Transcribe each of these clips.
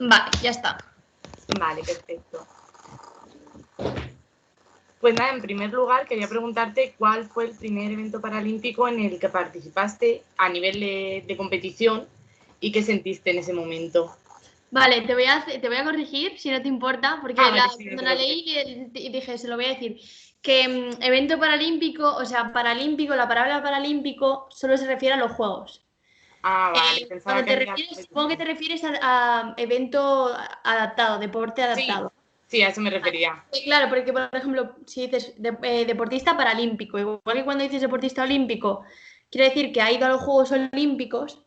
Vale, ya está. Vale, perfecto. Pues nada, en primer lugar quería preguntarte cuál fue el primer evento paralímpico en el que participaste a nivel de competición y qué sentiste en ese momento. Vale, te voy a corregir, si no te importa, porque Vale, sí, cuando la leí y dije, se lo voy a decir, que evento paralímpico, o sea, paralímpico, la palabra paralímpico solo se refiere a los Juegos. Vale, pensaba Cuando que te había refieres, supongo que competición. te refieres a evento adaptado, deporte Sí, adaptado. sí, a eso me refería. Sí, claro, porque por ejemplo, si dices deportista paralímpico, igual que cuando dices deportista olímpico, quiere decir que ha ido a los Juegos Olímpicos.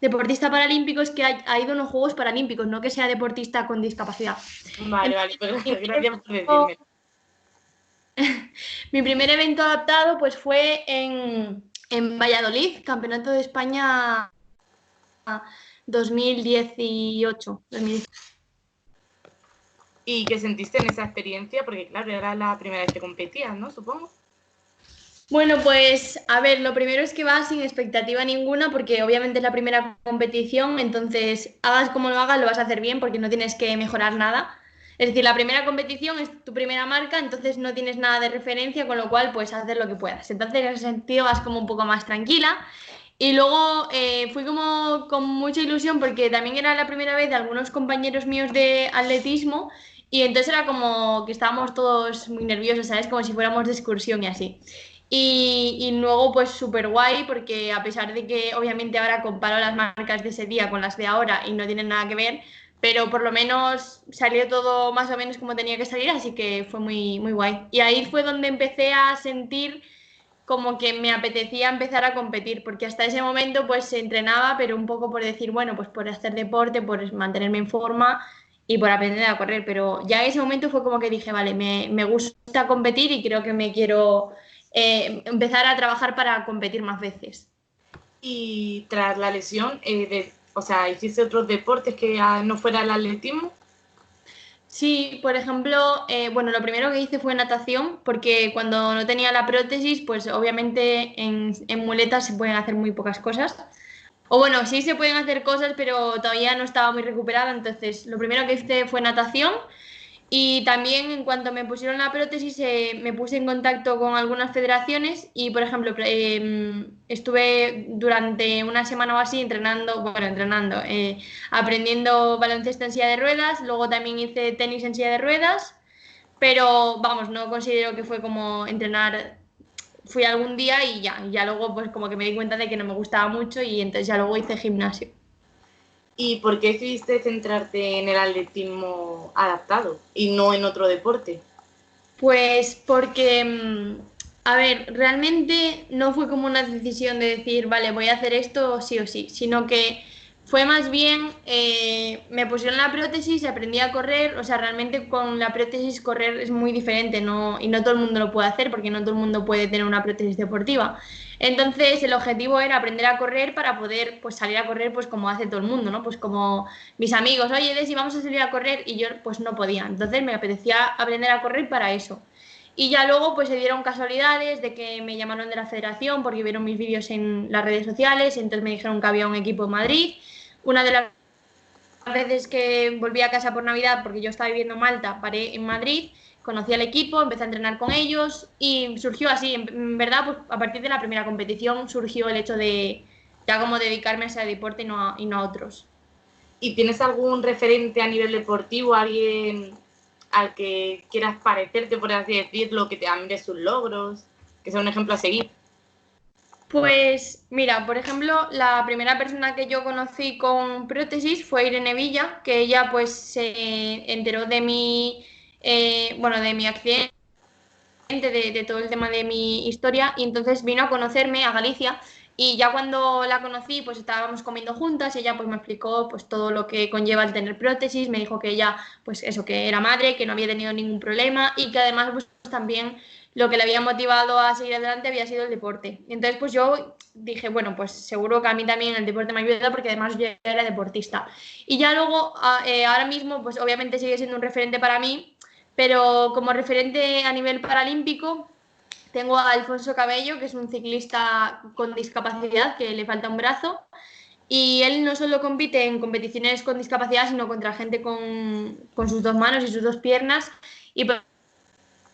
Deportista paralímpico es que ha ido a los Juegos Paralímpicos, no que sea deportista con discapacidad. Vale, vale, Entonces, pues gracias por decirme. mi primer evento adaptado pues fue en Valladolid, Campeonato de España 2018. ¿Y qué sentiste en esa experiencia? Porque claro, era la primera vez que competías, ¿no? Supongo. Bueno, pues a ver, lo primero es que vas sin expectativa ninguna porque obviamente es la primera competición, entonces hagas como lo hagas, lo vas a hacer bien porque no tienes que mejorar nada. Es decir, la primera competición es tu primera marca, entonces no tienes nada de referencia, con lo cual puedes hacer lo que puedas. Entonces en ese sentido vas como un poco más tranquila. Y luego fui como con mucha ilusión porque también era la primera vez de algunos compañeros míos de atletismo y entonces era como que estábamos todos muy nerviosos, ¿sabes? Como si fuéramos de excursión y así. Y luego, pues súper guay, porque a pesar de que obviamente ahora comparo las marcas de ese día con las de ahora y no tienen nada que ver, pero por lo menos salió todo más o menos como tenía que salir, así que fue muy, muy guay. Y ahí fue donde empecé a sentir como que me apetecía empezar a competir, porque hasta ese momento pues se entrenaba, pero un poco por decir, bueno, pues por hacer deporte, por mantenerme en forma y por aprender a correr, pero ya en ese momento fue como que dije, vale, me gusta competir y creo que me quiero empezar a trabajar para competir más veces. Y tras la lesión, o sea, ¿hiciste otros deportes que no fuera el atletismo? Sí, por ejemplo, bueno, lo primero que hice fue natación, porque cuando no tenía la prótesis, pues obviamente en muletas se pueden hacer muy pocas cosas. O bueno, sí se pueden hacer cosas, pero todavía no estaba muy recuperada, entonces lo primero que hice fue natación y también en cuanto me pusieron la prótesis me puse en contacto con algunas federaciones y por ejemplo estuve durante una semana o así entrenando, bueno, aprendiendo baloncesto en silla de ruedas, luego también hice tenis en silla de ruedas, pero vamos, no considero que fue como entrenar. Fui algún día y ya luego pues como que me di cuenta de que no me gustaba mucho y entonces ya luego hice gimnasio. ¿Y por qué decidiste centrarte en el atletismo adaptado y no en otro deporte? Pues porque, a ver, realmente no fue como una decisión de decir, vale, voy a hacer esto sí o sí, sino que fue más bien, me pusieron la prótesis y aprendí a correr, o sea, realmente con la prótesis correr es muy diferente, ¿no? Y no todo el mundo lo puede hacer porque no todo el mundo puede tener una prótesis deportiva. Entonces, el objetivo era aprender a correr para poder, pues, salir a correr, pues, como hace todo el mundo, ¿no? Pues como mis amigos, oye, Desi, vamos a salir a correr y yo pues no podía. Entonces me apetecía aprender a correr para eso. Y ya luego pues se dieron casualidades de que me llamaron de la federación porque vieron mis vídeos en las redes sociales y entonces me dijeron que había un equipo en Madrid. Una de las veces que volví a casa por Navidad porque yo estaba viviendo en Malta, paré en Madrid, conocí al equipo, empecé a entrenar con ellos y surgió así, en verdad pues a partir de la primera competición surgió el hecho de ya como dedicarme a ese deporte y no a otros. ¿Y tienes algún referente a nivel deportivo, alguien al que quieras parecerte, por así decirlo, que te admire sus logros, que sea un ejemplo a seguir? Pues mira, por ejemplo, la primera persona que yo conocí con prótesis fue Irene Villa, que ella pues se enteró de bueno, de mi accidente, de todo el tema de mi historia, y entonces vino a conocerme a Galicia. Y ya cuando la conocí, pues estábamos comiendo juntas y ella pues me explicó pues todo lo que conlleva el tener prótesis, me dijo que ella pues eso, que era madre, que no había tenido ningún problema y que además pues también lo que le había motivado a seguir adelante había sido el deporte. Entonces pues yo dije, bueno, pues seguro que a mí también el deporte me ayuda porque además yo era deportista. Y ya luego, ahora mismo pues obviamente sigue siendo un referente para mí, pero como referente a nivel paralímpico, tengo a Alfonso Cabello, que es un ciclista con discapacidad, que le falta un brazo, Y él no solo compite en competiciones con discapacidad, sino contra gente con sus dos manos y sus dos piernas. Y, por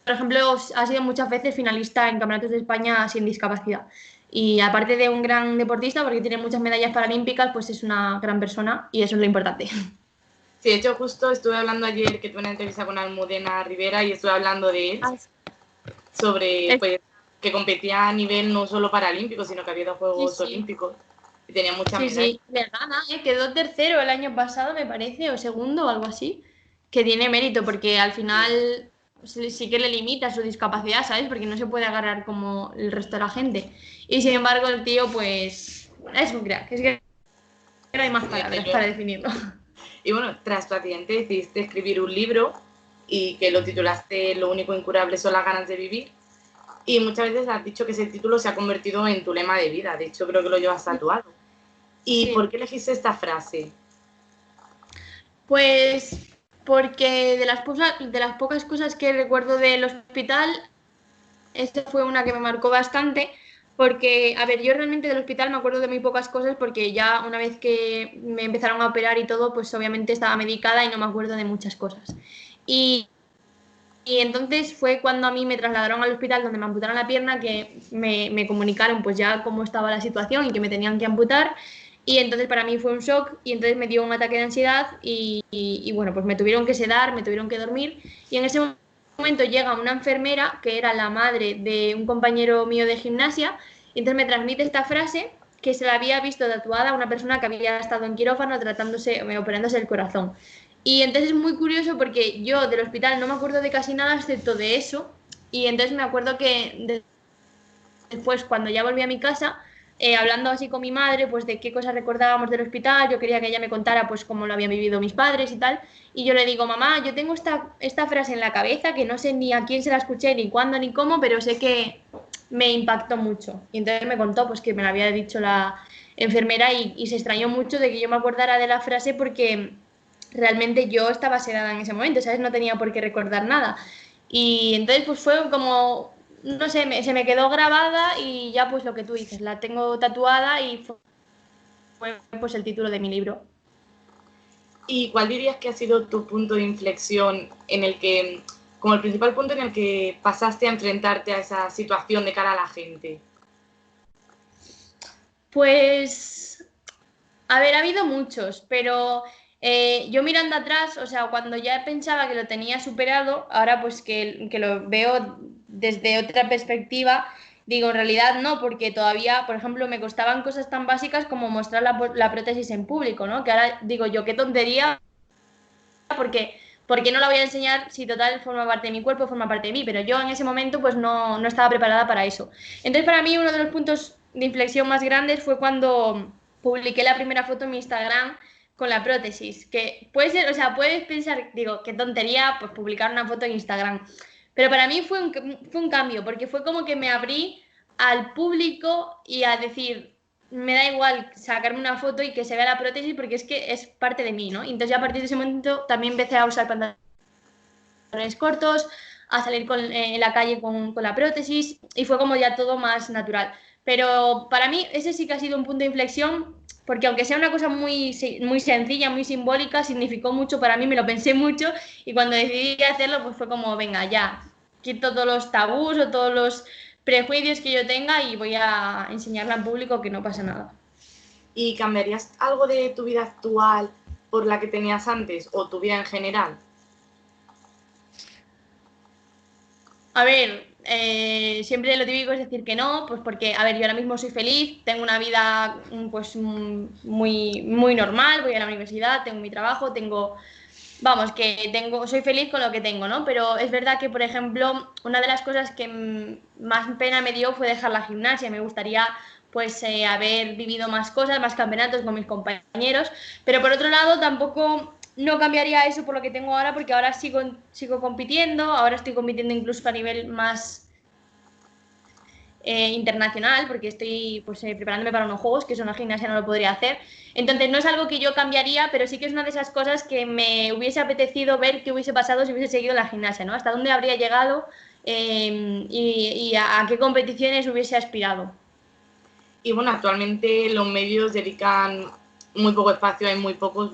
ejemplo, ha sido muchas veces finalista en campeonatos de España sin discapacidad. Y aparte de un gran deportista, porque tiene muchas medallas paralímpicas, pues es una gran persona y eso es lo importante. Sí, de hecho, justo estuve hablando ayer que tuve una entrevista con Almudena Rivera y estuve hablando de él, sobre pues, que competía a nivel no solo paralímpico, sino que había dos Sí, Juegos sí. Olímpicos y tenía muchas Sí, medallas. sí, le gana, ¿eh? Quedó tercero el año pasado, me parece, o segundo o algo así, que tiene mérito, porque al final sí que le limita su discapacidad, ¿sabes? Porque no se puede agarrar como el resto de la gente. Y sin embargo, el tío, pues, es un crack, es que no hay más Desde palabras para luego. definirlo. Y bueno, tras tu accidente decidiste escribir un libro y que lo titulaste Lo único incurable son las ganas de vivir. Y muchas veces has dicho que ese título se ha convertido en tu lema de vida. De hecho, creo que lo llevas tatuado. ¿Y por Sí, qué elegiste esta frase? pues porque de las pocas cosas que recuerdo del hospital, esta fue una que me marcó bastante, porque, a ver, yo realmente del hospital me acuerdo de muy pocas cosas porque ya una vez que me empezaron a operar y todo, pues obviamente estaba medicada y no me acuerdo de muchas cosas. Y, y entonces fue cuando a mí me trasladaron al hospital donde me amputaron la pierna que me comunicaron pues ya cómo estaba la situación y que me tenían que amputar. Y entonces para mí fue un shock y entonces me dio un ataque de ansiedad y bueno, pues me tuvieron que sedar, me tuvieron que dormir y en ese momento llega una enfermera que era la madre de un compañero mío de gimnasia y entonces me transmite esta frase que se la había visto tatuada a una persona que había estado en quirófano tratándose, operándose el corazón. Y entonces es muy curioso porque yo del hospital no me acuerdo de casi nada excepto de eso. Y entonces me acuerdo que después, cuando ya volví a mi casa, hablando así con mi madre, pues de qué cosas recordábamos del hospital, yo quería que ella me contara pues cómo lo habían vivido mis padres y tal. Y yo le digo, mamá, yo tengo esta frase en la cabeza que no sé ni a quién se la escuché, ni cuándo, ni cómo, pero sé que me impactó mucho. Y entonces me contó pues que me la había dicho la enfermera y se extrañó mucho de que yo me acordara de la frase porque realmente yo estaba sedada en ese momento, ¿sabes? No tenía por qué recordar nada. Y entonces pues fue como, no sé, se me quedó grabada y ya pues lo que tú dices, la tengo tatuada y fue pues el título de mi libro. ¿Y cuál dirías que ha sido tu punto de inflexión en el que, como el principal punto en el que pasaste a enfrentarte a esa situación de cara a la gente? Pues, a ver, ha habido muchos, pero yo mirando atrás, o sea, cuando ya pensaba que lo tenía superado, ahora pues que lo veo desde otra perspectiva, digo, en realidad no, porque todavía, por ejemplo, me costaban cosas tan básicas como mostrar la prótesis en público, ¿no? Que ahora digo yo, qué tontería, porque ¿por qué no la voy a enseñar si total forma parte de mi cuerpo, forma parte de mí? Pero yo en ese momento pues no estaba preparada para eso. Entonces para mí uno de los puntos de inflexión más grandes fue cuando publiqué la primera foto en mi Instagram con la prótesis, que puede ser, o sea, puedes pensar, digo, qué tontería pues publicar una foto en Instagram, pero para mí fue un cambio, porque fue como que me abrí al público y a decir, me da igual sacarme una foto y que se vea la prótesis porque es que es parte de mí, ¿no? Y entonces ya a partir de ese momento también empecé a usar pantalones cortos, a salir en la calle con la prótesis y fue como ya todo más natural. Pero para mí ese sí que ha sido un punto de inflexión porque aunque sea una cosa muy sencilla, muy simbólica, significó mucho para mí, me lo pensé mucho y cuando decidí hacerlo pues fue como, venga, ya, quito todos los tabús o todos los prejuicios que yo tenga y voy a enseñarla en público que no pasa nada. ¿Y cambiarías algo de tu vida actual por la que tenías antes o tu vida en general? A ver, siempre lo típico es decir que no, pues porque, a ver, yo ahora mismo soy feliz, tengo una vida pues muy normal, voy a la universidad, tengo mi trabajo, vamos, que soy feliz con lo que tengo, ¿no? Pero es verdad que, por ejemplo, una de las cosas que más pena me dio fue dejar la gimnasia. Me gustaría, pues, haber vivido más cosas, más campeonatos con mis compañeros. Pero por otro lado, tampoco no cambiaría eso por lo que tengo ahora, porque ahora sigo compitiendo, ahora estoy compitiendo incluso a nivel más internacional, porque estoy pues, preparándome para unos juegos, que eso en la gimnasia no lo podría hacer. Entonces no es algo que yo cambiaría, pero sí que es una de esas cosas que me hubiese apetecido ver qué hubiese pasado si hubiese seguido la gimnasia, ¿no? Hasta dónde habría llegado y a qué competiciones hubiese aspirado. Y bueno, actualmente los medios dedican muy poco espacio, hay muy pocos,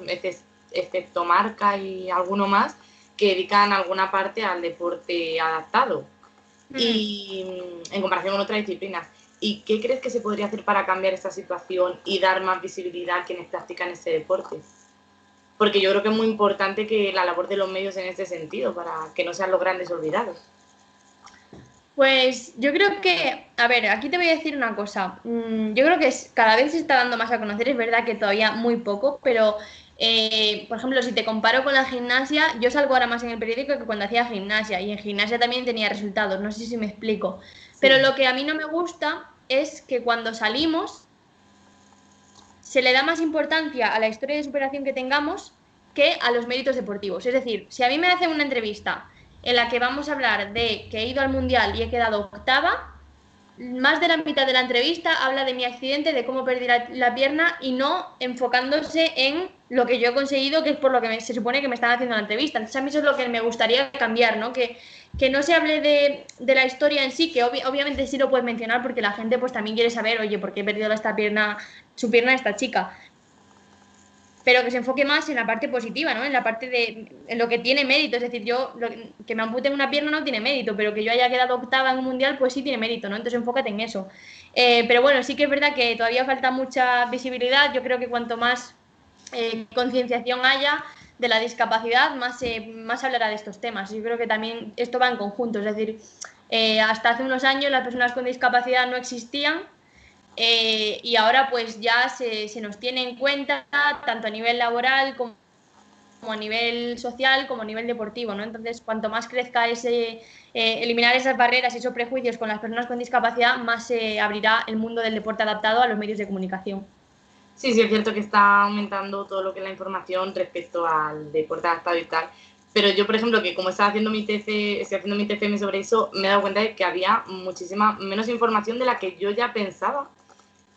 excepto Marca y alguno más, que dedican alguna parte al deporte adaptado. Y en comparación con otras disciplinas. ¿Y qué crees que se podría hacer para cambiar esta situación y dar más visibilidad a quienes practican ese deporte? Porque yo creo que es muy importante que la labor de los medios en este sentido, para que no sean los grandes olvidados. Pues yo creo que, a ver, aquí te voy a decir una cosa. Yo creo que cada vez se está dando más a conocer, es verdad que todavía muy poco, pero por ejemplo, si te comparo con la gimnasia, yo salgo ahora más en el periódico que cuando hacía gimnasia y en gimnasia también tenía resultados, no sé si me explico. Pero Sí. lo que a mí no me gusta es que cuando salimos se le da más importancia a la historia de superación que tengamos que a los méritos deportivos. Es decir, si a mí me hacen una entrevista en la que vamos a hablar de que he ido al mundial y he quedado octava, más de la mitad de la entrevista habla de mi accidente, de cómo perdí la pierna y no enfocándose en lo que yo he conseguido, que es por lo que se supone que me están haciendo la entrevista. Entonces a mí eso es lo que me gustaría cambiar, ¿no? Que no se hable de la historia en sí, que obviamente sí lo puedes mencionar porque la gente pues también quiere saber, oye, ¿por qué he perdido esta pierna, su pierna a esta chica? Pero que se enfoque más en la parte positiva, ¿no? En la parte en lo que tiene mérito. Es decir, que me amputen una pierna no tiene mérito, pero que yo haya quedado octava en un mundial, pues sí tiene mérito, ¿no? Entonces enfócate en eso. Pero bueno, sí que es verdad que todavía falta mucha visibilidad. Yo creo que cuanto más concienciación haya de la discapacidad, más hablará de estos temas. Yo creo que también esto va en conjunto. Es decir, hasta hace unos años las personas con discapacidad no existían. Y ahora pues ya se nos tiene en cuenta tanto a nivel laboral como a nivel social, como a nivel deportivo, ¿no? Entonces, cuanto más crezca eliminar esas barreras y esos prejuicios con las personas con discapacidad, más se abrirá el mundo del deporte adaptado a los medios de comunicación. Sí, sí, es cierto que está aumentando todo lo que es la información respecto al deporte adaptado y tal. Pero yo, por ejemplo, que como estaba haciendo estoy haciendo mi TFM sobre eso, me he dado cuenta de que había muchísima menos información de la que yo ya pensaba.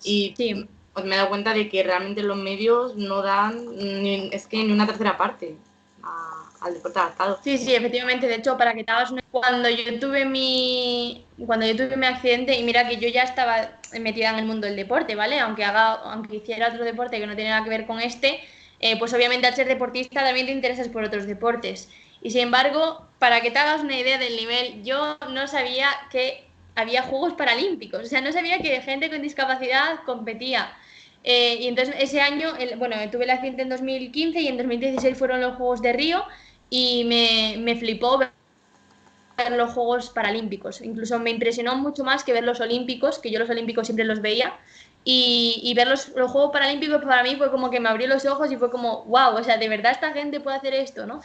Y Sí. pues me he dado cuenta de que realmente los medios no dan es que ni una tercera parte al deporte adaptado. Sí, sí, efectivamente. De hecho, para que te hagas una... Cuando yo tuve mi accidente, y mira que yo ya estaba metida en el mundo del deporte, ¿vale? Aunque hiciera otro deporte que no tenía nada que ver con este, pues obviamente al ser deportista también te interesas por otros deportes. Y sin embargo, para que te hagas una idea del nivel, yo no sabía que había Juegos Paralímpicos. O sea, no sabía que gente con discapacidad competía. Y entonces ese año, bueno, tuve el accidente en 2015 y en 2016 fueron los Juegos de Río y me flipó ver los Juegos Paralímpicos. Incluso me impresionó mucho más que ver los Olímpicos, que yo los Olímpicos siempre los veía. Y ver los Juegos Paralímpicos para mí fue como que me abrió los ojos y fue como, wow, o sea, de verdad esta gente puede hacer esto, ¿no?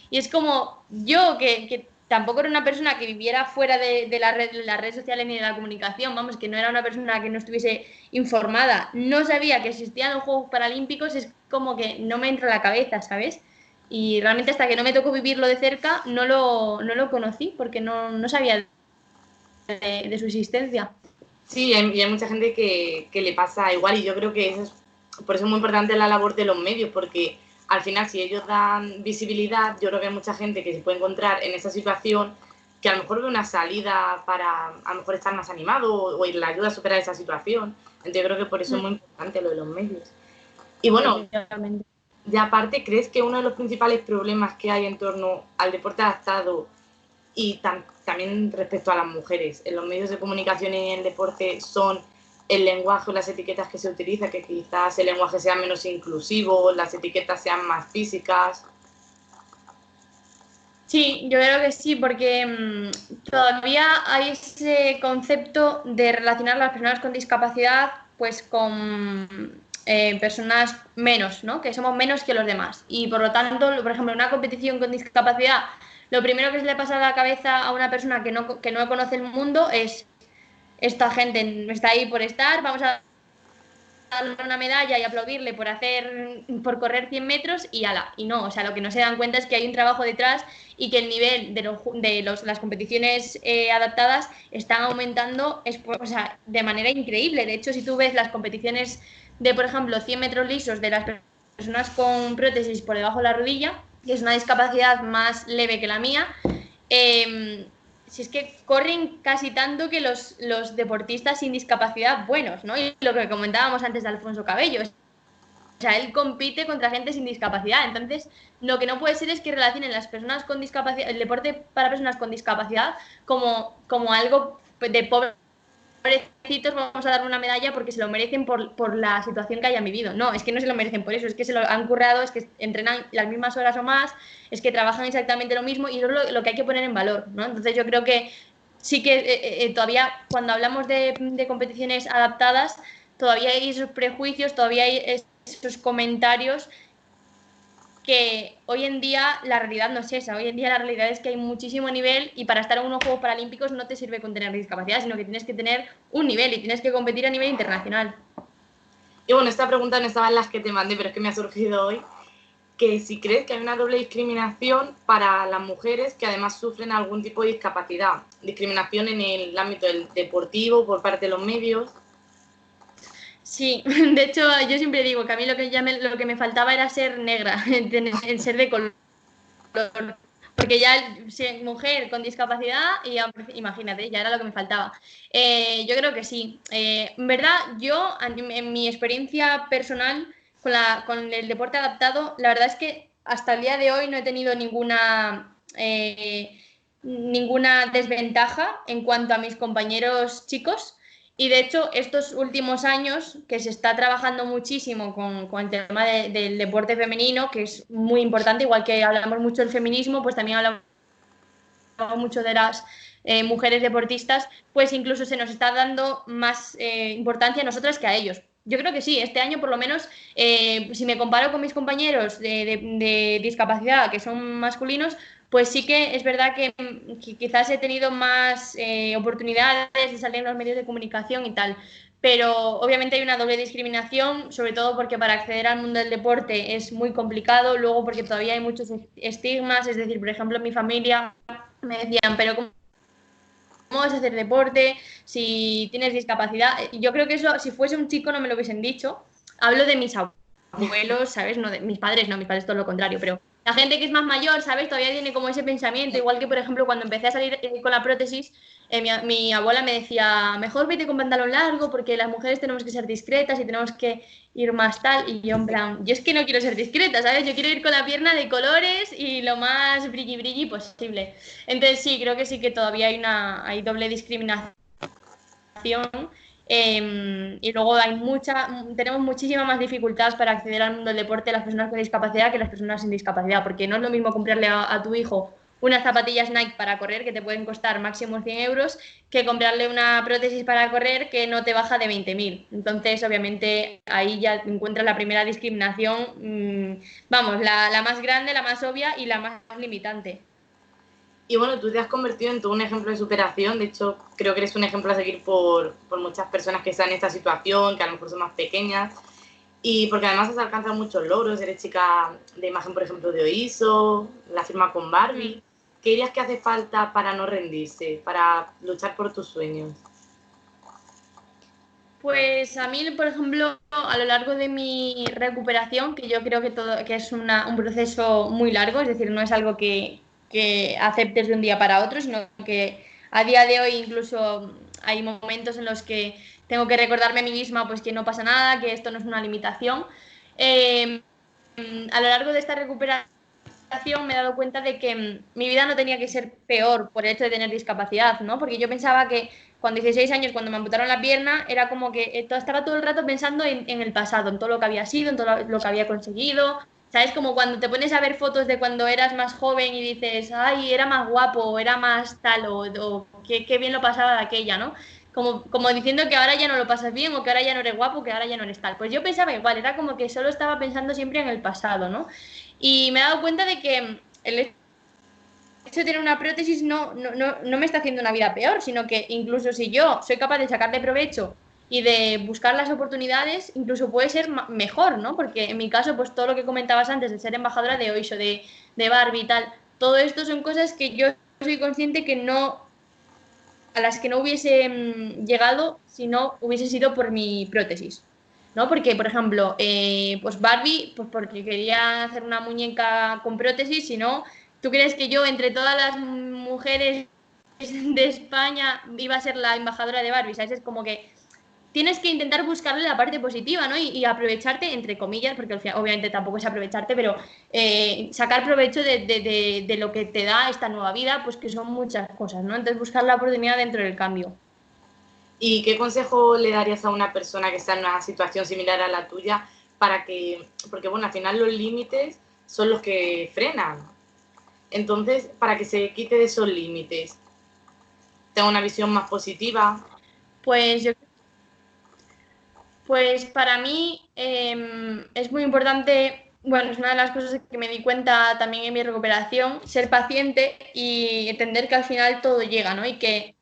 Y es como yo, que tampoco era una persona que viviera fuera de las redes sociales ni de la comunicación, vamos, que no era una persona que no estuviese informada, no sabía que existían los Juegos Paralímpicos, es como que no me entra a la cabeza, ¿sabes? Y realmente hasta que no me tocó vivirlo de cerca no lo conocí porque no sabía de su existencia. Sí, y hay mucha gente que le pasa igual y yo creo que por eso es muy importante la labor de los medios, porque al final si ellos dan visibilidad, yo creo que hay mucha gente que se puede encontrar en esa situación que a lo mejor ve una salida para a lo mejor estar más animado o le ayuda a superar esa situación. Entonces yo creo que por eso es muy importante lo de los medios. Y bueno, Efectivamente. ya aparte, ¿crees que uno de los principales problemas que hay en torno al deporte adaptado y también respecto a las mujeres en los medios de comunicación y en el deporte son el lenguaje o las etiquetas que se utilizan, que quizás el lenguaje sea menos inclusivo, las etiquetas sean más físicas? Sí, yo creo que sí, porque todavía hay ese concepto de relacionar a las personas con discapacidad pues con personas menos, ¿no? Que somos menos que los demás. Y por lo tanto, por ejemplo, en una competición con discapacidad, lo primero que se le pasa a la cabeza a una persona que no conoce el mundo es esta gente está ahí por estar, vamos a darle una medalla y aplaudirle por correr 100 metros y ala. Y no, o sea, lo que no se dan cuenta es que hay un trabajo detrás y que el nivel las competiciones adaptadas están aumentando o sea, de manera increíble. De hecho, si tú ves las competiciones de, por ejemplo, 100 metros lisos de las personas con prótesis por debajo de la rodilla, que es una discapacidad más leve que la mía, si es que corren casi tanto que los deportistas sin discapacidad buenos, ¿no? Y lo que comentábamos antes de Alfonso Cabello, sea, él compite contra gente sin discapacidad. Entonces, lo que no puede ser es que relacionen las personas con discapacidad, el deporte para personas con discapacidad, como algo de pobrecitos, vamos a darle una medalla porque se lo merecen por la situación que hayan vivido. No, es que no se lo merecen por eso, es que se lo han currado, es que entrenan las mismas horas o más, es que trabajan exactamente lo mismo y eso es lo que hay que poner en valor, ¿no? Entonces yo creo que sí que todavía cuando hablamos de competiciones adaptadas, todavía hay esos prejuicios, todavía hay esos comentarios que hoy en día la realidad no es esa. Hoy en día la realidad es que hay muchísimo nivel y para estar en unos Juegos Paralímpicos no te sirve con tener discapacidad, sino que tienes que tener un nivel y tienes que competir a nivel internacional. Y bueno, esta pregunta no estaba en las que te mandé, pero es que me ha surgido hoy, que si crees que hay una doble discriminación para las mujeres que además sufren algún tipo de discapacidad. Discriminación en el ámbito del deportivo, por parte de los medios. Sí, de hecho yo siempre digo que a mí lo que me faltaba era ser negra, el ser de color. Porque ya mujer con discapacidad, y imagínate, ya era lo que me faltaba. Yo creo que sí. En verdad, yo, en mi experiencia personal con el deporte adaptado, la verdad es que hasta el día de hoy no he tenido ninguna desventaja en cuanto a mis compañeros chicos. Y de hecho, estos últimos años que se está trabajando muchísimo con el tema del deporte femenino, que es muy importante, igual que hablamos mucho del feminismo, pues también hablamos mucho de las mujeres deportistas, pues incluso se nos está dando más importancia a nosotras que a ellos. Yo creo que sí, este año por lo menos, si me comparo con mis compañeros de discapacidad que son masculinos, pues sí que es verdad que quizás he tenido más oportunidades de salir en los medios de comunicación y tal. Pero obviamente hay una doble discriminación, sobre todo porque para acceder al mundo del deporte es muy complicado, luego porque todavía hay muchos estigmas, es decir, por ejemplo, en mi familia me decían, pero ¿cómo vas a hacer deporte si tienes discapacidad? Y yo creo que eso, si fuese un chico, no me lo hubiesen dicho. Hablo de mis abuelos, ¿sabes? No de mis padres todo lo contrario, pero la gente que es más mayor, ¿sabes? Todavía tiene como ese pensamiento, igual que, por ejemplo, cuando empecé a salir con la prótesis, mi abuela me decía, mejor vete con pantalón largo porque las mujeres tenemos que ser discretas y tenemos que ir más tal, y yo en plan, yo es que no quiero ser discreta, ¿sabes? Yo quiero ir con la pierna de colores y lo más brilli brilli posible. Entonces sí, creo que sí que todavía hay doble discriminación. Y luego tenemos muchísimas más dificultades para acceder al mundo del deporte las personas con discapacidad que las personas sin discapacidad, porque no es lo mismo comprarle a tu hijo unas zapatillas Nike para correr que te pueden costar máximo 100 euros que comprarle una prótesis para correr que no te baja de 20.000. Entonces, obviamente, ahí ya encuentras la primera discriminación, vamos, la más grande, la más obvia y la más limitante. Y bueno, tú te has convertido en todo un ejemplo de superación. De hecho, creo que eres un ejemplo a seguir por muchas personas que están en esta situación, que a lo mejor son más pequeñas. Y porque además has alcanzado muchos logros. Eres chica de imagen, por ejemplo, de OISO, la firma con Barbie. ¿Qué dirías que hace falta para no rendirse, para luchar por tus sueños? Pues a mí, por ejemplo, a lo largo de mi recuperación, que yo creo que es un proceso muy largo, es decir, no es algo que aceptes de un día para otro, sino que a día de hoy incluso hay momentos en los que tengo que recordarme a mí misma pues que no pasa nada, que esto no es una limitación. Eh, a lo largo de esta recuperación me he dado cuenta de que mi vida no tenía que ser peor por el hecho de tener discapacidad, ¿no? Porque yo pensaba que con 16 años, cuando me amputaron la pierna, era como que estaba todo el rato pensando en el pasado, en todo lo que había sido, en todo lo que había conseguido. ¿Sabes? Como cuando te pones a ver fotos de cuando eras más joven y dices, ay, era más guapo, o era más tal, o qué bien lo pasaba de aquella, ¿no? Como diciendo que ahora ya no lo pasas bien, o que ahora ya no eres guapo, que ahora ya no eres tal. Pues yo pensaba igual, era como que solo estaba pensando siempre en el pasado, ¿no? Y me he dado cuenta de que el hecho de tener una prótesis no me está haciendo una vida peor, sino que incluso si yo soy capaz de sacarle provecho y de buscar las oportunidades, incluso puede ser mejor, ¿no? Porque en mi caso, pues todo lo que comentabas antes de ser embajadora de OISO, de Barbie y tal, todo esto son cosas que yo soy consciente que a las que no hubiese llegado si no hubiese sido por mi prótesis. ¿No? Porque, por ejemplo, pues Barbie, pues porque quería hacer una muñeca con prótesis, si no, ¿tú crees que yo, entre todas las mujeres de España, iba a ser la embajadora de Barbie? ¿Sabes? Es como que tienes que intentar buscarle la parte positiva, ¿no? Y aprovecharte, entre comillas, porque al final, obviamente tampoco es aprovecharte, pero sacar provecho de lo que te da esta nueva vida, pues que son muchas cosas, ¿no? Entonces buscar la oportunidad dentro del cambio. ¿Y qué consejo le darías a una persona que está en una situación similar a la tuya para que, porque bueno, al final los límites son los que frenan? Entonces, para que se quite de esos límites, tenga una visión más positiva. Pues yo Pues para mí es muy importante, bueno, es una de las cosas que me di cuenta también en mi recuperación, ser paciente y entender que al final todo llega, ¿no? Y que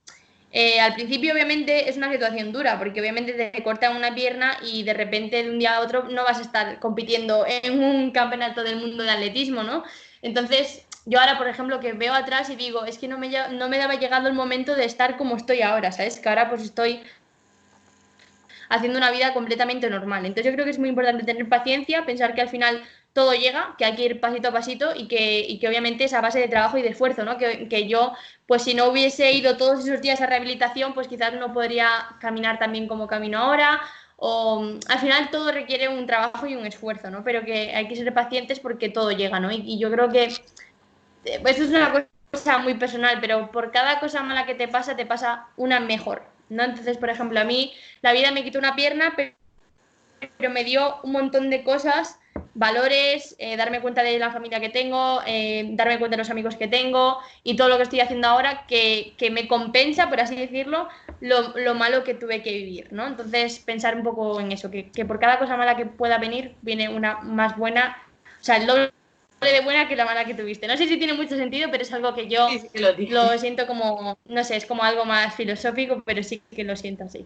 al principio obviamente es una situación dura, porque obviamente te cortan una pierna y de repente de un día a otro no vas a estar compitiendo en un campeonato del mundo de atletismo, ¿no? Entonces, yo ahora, por ejemplo, que veo atrás y digo, es que no me daba llegado el momento de estar como estoy ahora, ¿sabes? Que ahora pues estoy haciendo una vida completamente normal. Entonces yo creo que es muy importante tener paciencia, pensar que al final todo llega, que hay que ir pasito a pasito y que obviamente es a base de trabajo y de esfuerzo, ¿no? Que yo, pues si no hubiese ido todos esos días a rehabilitación, pues quizás no podría caminar tan bien como camino ahora. O al final todo requiere un trabajo y un esfuerzo, ¿no? Pero que hay que ser pacientes porque todo llega, ¿no? Y yo creo que esto es una cosa muy personal, pero por cada cosa mala que te pasa una mejor, ¿no? Entonces, por ejemplo, a mí la vida me quitó una pierna, pero me dio un montón de cosas, valores, darme cuenta de la familia que tengo, darme cuenta de los amigos que tengo y todo lo que estoy haciendo ahora que me compensa, por así decirlo, lo malo que tuve que vivir, ¿no? Entonces, pensar un poco en eso, que por cada cosa mala que pueda venir, viene una más buena, o sea, el doble de buena que la mala que tuviste. No sé si tiene mucho sentido, pero es algo que yo Sí, sí que lo lo dije. siento como, no sé, es como algo más filosófico, pero sí que lo siento así.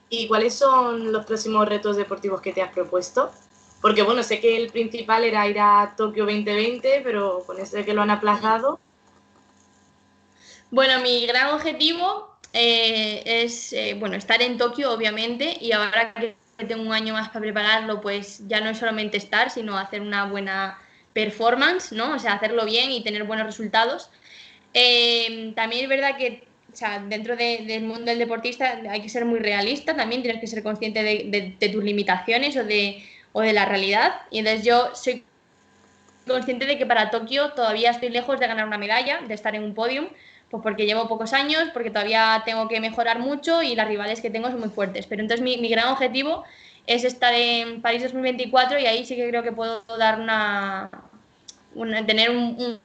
¿Y cuáles son los próximos retos deportivos que te has propuesto? Porque bueno, sé que el principal era ir a Tokio 2020, pero con eso de que lo han aplazado. Bueno, mi gran objetivo es bueno, estar en Tokio, obviamente, y ahora que tengo un año más para prepararlo, pues ya no es solamente estar, sino hacer una buena performance, ¿no? O sea, hacerlo bien y tener buenos resultados. También es verdad que, o sea, dentro del mundo del deportista hay que ser muy realista, también tienes que ser consciente de tus limitaciones o de la realidad. Y entonces yo soy consciente de que para Tokio todavía estoy lejos de ganar una medalla, de estar en un podium, pues porque llevo pocos años, porque todavía tengo que mejorar mucho y las rivales que tengo son muy fuertes. Pero entonces mi gran objetivo es estar en París 2024 y ahí sí que creo que puedo dar tener un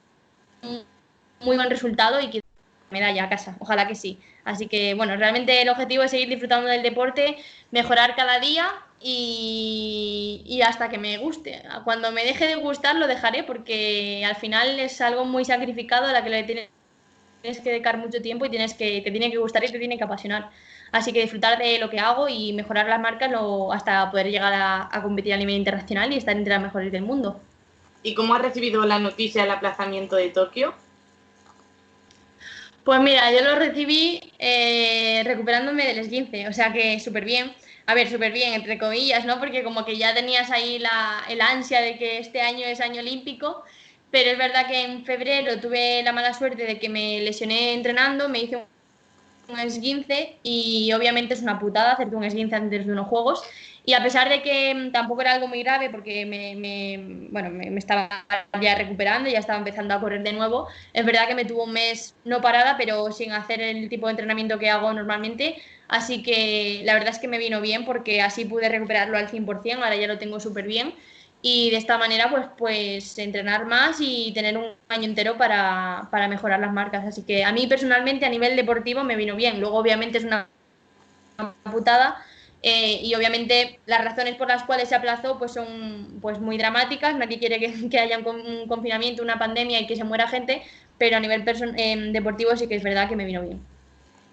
muy buen resultado y que medalla a casa, ojalá que sí. Así que bueno, realmente el objetivo es seguir disfrutando del deporte, mejorar cada día y hasta que me guste. Cuando me deje de gustar lo dejaré porque al final es algo muy sacrificado a la que le tienes que dedicar mucho tiempo y te tiene que gustar y te tiene que apasionar. Así que disfrutar de lo que hago y mejorar las marcas hasta poder llegar a competir a nivel internacional y estar entre las mejores del mundo. ¿Y cómo has recibido la noticia del aplazamiento de Tokio? Pues mira, yo lo recibí recuperándome del esguince, o sea que súper bien. A ver, súper bien, entre comillas, ¿no? Porque como que ya tenías ahí el ansia de que este año es año olímpico, pero es verdad que en febrero tuve la mala suerte de que me lesioné entrenando, me hice un esguince y obviamente es una putada hacerte un esguince antes de unos juegos. Y a pesar de que tampoco era algo muy grave porque bueno, me estaba ya recuperando, ya estaba empezando a correr de nuevo, es verdad que me tuvo un mes no parada, pero sin hacer el tipo de entrenamiento que hago normalmente. Así que la verdad es que me vino bien porque así pude recuperarlo al 100%, ahora ya lo tengo súper bien y de esta manera pues entrenar más y tener un año entero para mejorar las marcas. Así que a mí personalmente a nivel deportivo me vino bien. Luego obviamente es una putada y obviamente las razones por las cuales se aplazó pues son pues muy dramáticas. Nadie quiere que haya un confinamiento, una pandemia y que se muera gente, pero a nivel deportivo sí que es verdad que me vino bien.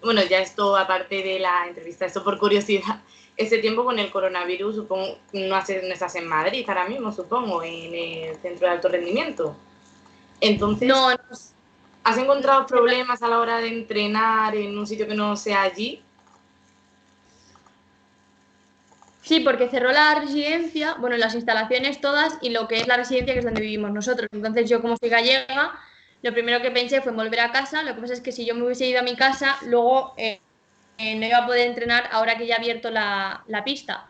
Bueno, ya esto aparte de la entrevista, esto por curiosidad, ese tiempo con el coronavirus, supongo, no estás en Madrid ahora mismo, supongo, en el centro de alto rendimiento. Entonces, No, no, ¿has no encontrado problemas a la hora de entrenar en un sitio que no sea allí? Sí, porque cerró la residencia, bueno, las instalaciones todas y lo que es la residencia que es donde vivimos nosotros. Entonces yo como soy gallega, lo primero que pensé fue en volver a casa. Lo que pasa es que si yo me hubiese ido a mi casa, luego no iba a poder entrenar ahora que ya ha abierto la pista,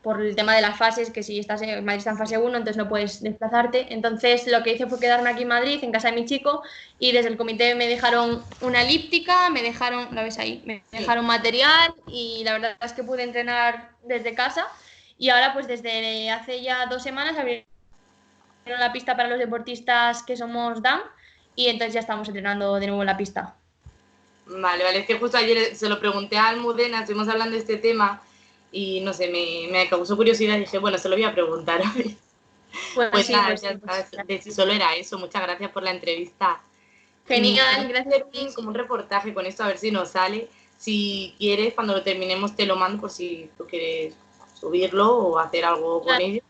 por el tema de las fases, que si estás en Madrid está en fase 1, entonces no puedes desplazarte. Entonces lo que hice fue quedarme aquí en Madrid, en casa de mi chico, y desde el comité me dejaron una elíptica, me dejaron, ¿lo ves ahí? Me dejaron material y la verdad es que pude entrenar desde casa. Y ahora, pues desde hace ya 2 semanas abrieron la pista para los deportistas que somos DAM y entonces ya estamos entrenando de nuevo en la pista. Vale, vale, es que justo ayer se lo pregunté a Almudena, estuvimos hablando de este tema y no sé, me causó curiosidad y dije, bueno, se lo voy a preguntar. Pues Pues sí, nada, pues ya sí. está, de si solo era eso, muchas gracias por la entrevista. Genial, Queremos gracias hacer a ti. como un reportaje con esto, a ver si nos sale. Si quieres, cuando lo terminemos te lo mando por si tú quieres subirlo o hacer algo con ello.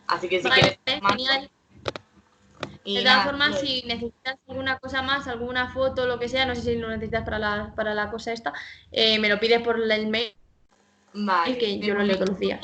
Así que si Vale, quieres, te lo mando. genial. De Y todas nada, formas, si necesitas alguna cosa más, alguna foto, lo que sea, no sé si lo necesitas para la cosa esta, me lo pides por el mail vale, que de yo lo leo todos momento los días.